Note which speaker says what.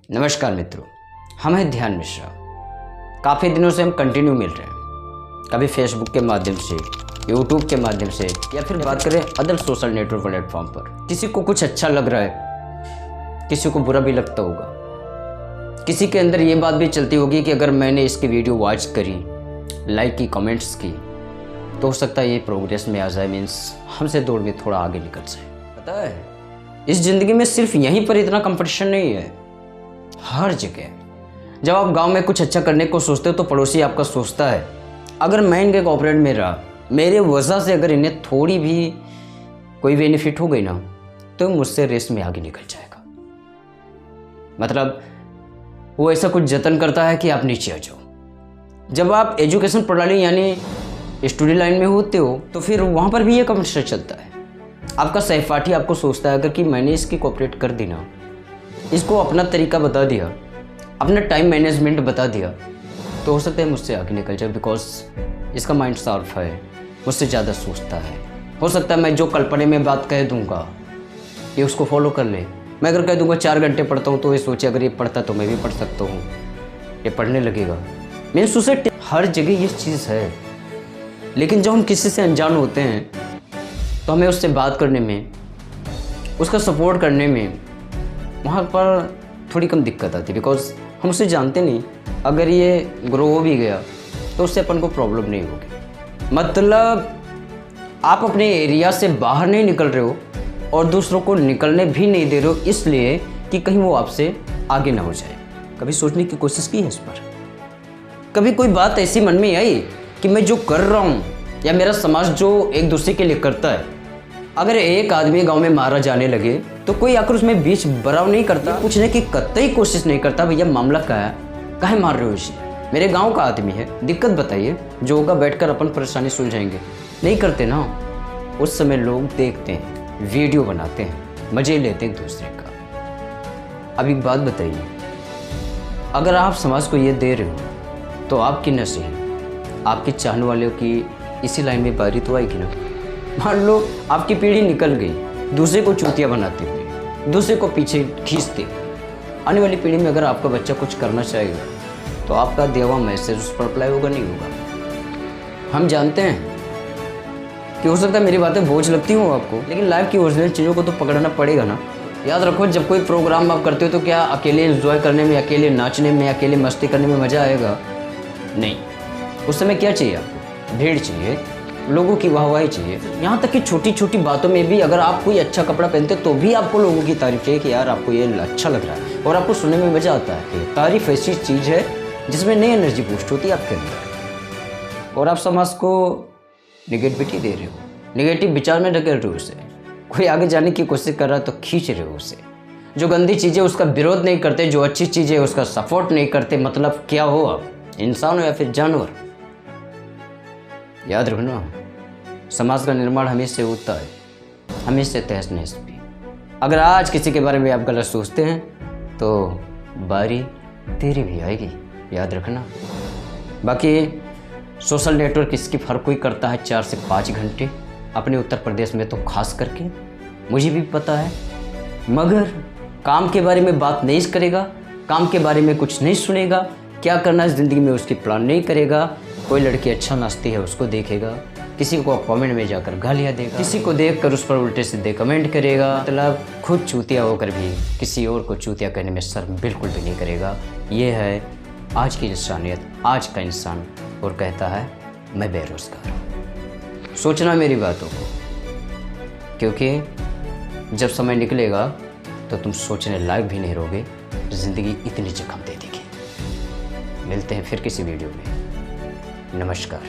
Speaker 1: नमस्कार मित्रों, हम हैं ध्यान मिश्रा। काफ़ी दिनों से हम कंटिन्यू मिल रहे हैं, कभी फेसबुक के माध्यम से, यूट्यूब के माध्यम से, या फिर बात करें अदर सोशल नेटवर्क प्लेटफॉर्म पर। किसी को कुछ अच्छा लग रहा है, किसी को बुरा भी लगता होगा, किसी के अंदर ये बात भी चलती होगी कि अगर मैंने इसकी वीडियो वॉच करी, लाइक की, कमेंट्स की, तो हो सकता है ये प्रोग्रेस में आ जाए, मीन्स हमसे दौड़ में थोड़ा आगे निकल जाए। पता है, इस ज़िंदगी में सिर्फ यहीं पर इतना कंपटीशन नहीं है, हर जगह। जब आप गांव में कुछ अच्छा करने को सोचते हो तो पड़ोसी आपका सोचता है अगर मैं इनके कोऑपरेट में रहा, मेरे वजह से अगर इन्हें थोड़ी भी कोई बेनिफिट हो गई ना, तो मुझसे रेस में आगे निकल जाएगा। मतलब वो ऐसा कुछ जतन करता है कि आप नीचे आ जाओ। जब आप एजुकेशन प्रणाली यानी स्टडी लाइन में होते हो तो फिर वहाँ पर भी ये कंपटीशन चलता है। आपका सहपाठी आपको सोचता है अगर कि मैंने इसकी कोऑपरेट कर दी ना, इसको अपना तरीका बता दिया, अपना टाइम मैनेजमेंट बता दिया, तो हो सकता है मुझसे आगे निकल जाए, बिकॉज इसका माइंड शार्प है, मुझसे ज़्यादा सोचता है। हो सकता है मैं जो कल्पने में बात कह दूंगा ये उसको फॉलो कर ले। मैं अगर कह दूंगा 4 घंटे पढ़ता हूँ, तो ये सोचे अगर ये पढ़ता तो मैं भी पढ़ सकता हूँ, ये पढ़ने लगेगा। मीन्स उसे हर जगह ये चीज़ है। लेकिन जब हम किसी से अनजान होते हैं तो हमें उससे बात करने में, उसका सपोर्ट करने में वहाँ पर थोड़ी कम दिक्कत आती है, बिकॉज हम उसे जानते नहीं। अगर ये ग्रो हो भी गया तो उससे अपन को प्रॉब्लम नहीं होगी। मतलब आप अपने एरिया से बाहर नहीं निकल रहे हो और दूसरों को निकलने भी नहीं दे रहे हो, इसलिए कि कहीं वो आपसे आगे ना हो जाए। कभी सोचने की कोशिश की है इस पर? कभी कोई बात ऐसी मन में आई कि मैं जो कर रहा हूँ या मेरा समाज जो एक दूसरे के लिए करता है, अगर एक आदमी गांव में मारा जाने लगे तो कोई आकर उसमें बीच बराव नहीं करता, पूछने की कतई कोशिश नहीं करता भैया मामला क्या है, काहे मार रहे हो इसे, मेरे गांव का आदमी है, दिक्कत बताइए, जो होगा बैठकर अपन परेशानी सुलझाएंगे। नहीं करते ना। उस समय लोग देखते हैं, वीडियो बनाते हैं, मजे लेते हैं एक दूसरे का। अब एक बात बताइए, अगर आप समाज को ये दे रहे हो तो आपकी न सही, आपके चाहने वालों की इसी लाइन में बारी तो आएगी ना। मान लो आपकी पीढ़ी निकल गई, दूसरे को चूतिया बनाते हुए, दूसरे को पीछे खींचते, आने वाली पीढ़ी में अगर आपका बच्चा कुछ करना चाहेगा तो आपका दिया हुआ मैसेज उस पर अप्लाई होगा, नहीं होगा। हम जानते हैं कि हो सकता है मेरी बातें बोझ लगती हों आपको, लेकिन लाइफ की ओरिजिनल चीज़ों को तो पकड़ना पड़ेगा ना। याद रखो, जब कोई प्रोग्राम आप करते हो तो क्या अकेले एंजॉय करने में, अकेले नाचने में, अकेले मस्ती करने में मज़ा आएगा? नहीं। उस समय क्या चाहिए आपको? भीड़ चाहिए, लोगों की वाहवाही चाहिए। यहाँ तक कि छोटी छोटी बातों में भी अगर आप कोई अच्छा कपड़ा पहनते तो भी आपको लोगों की तारीफ चाहिए कि यार आपको ये अच्छा लग रहा है, और आपको सुनने में मज़ा आता है कि तारीफ ऐसी चीज़ है जिसमें नई एनर्जी बूस्ट होती है आपके अंदर। और आप समाज को निगेटिविटी दे रहे हो, निगेटिव विचार में ढकेल रहे हो उसे। कोई आगे जाने की कोशिश कर रहा है तो खींच रहे हो उसे। जो गंदी चीज़ें उसका विरोध नहीं करते, जो अच्छी चीज़ें उसका सपोर्ट नहीं करते। मतलब क्या हो आप, इंसान हो या फिर जानवर? याद रखना, समाज का निर्माण हमेशा होता है, हमेशा तहस नहस भी। अगर आज किसी के बारे में आप गलत सोचते हैं तो बारी तेरी भी आएगी, याद रखना। बाकी सोशल नेटवर्क इसकी हर कोई करता है 4 से 5 घंटे, अपने उत्तर प्रदेश में तो खास करके, मुझे भी पता है। मगर काम के बारे में बात नहीं करेगा, काम के बारे में कुछ नहीं सुनेगा, क्या करना है ज़िंदगी में उसकी प्लान नहीं करेगा। कोई लड़की अच्छा नाचती है उसको देखेगा, किसी को कमेंट में जाकर गालियाँ देगा, किसी को देखकर उस पर उल्टे सीधे कमेंट करेगा। मतलब खुद चूतिया होकर भी किसी और को चूतिया करने में शर्म बिल्कुल भी नहीं करेगा। ये है आज की इंसानियत, आज का इंसान। और कहता है मैं बेरोज़गार हूँ। सोचना मेरी बातों को, क्योंकि जब समय निकलेगा तो तुम सोचने लायक भी नहीं रहोगे, ज़िंदगी इतनी जख्म दे देगी। मिलते हैं फिर किसी वीडियो में। नमस्कार।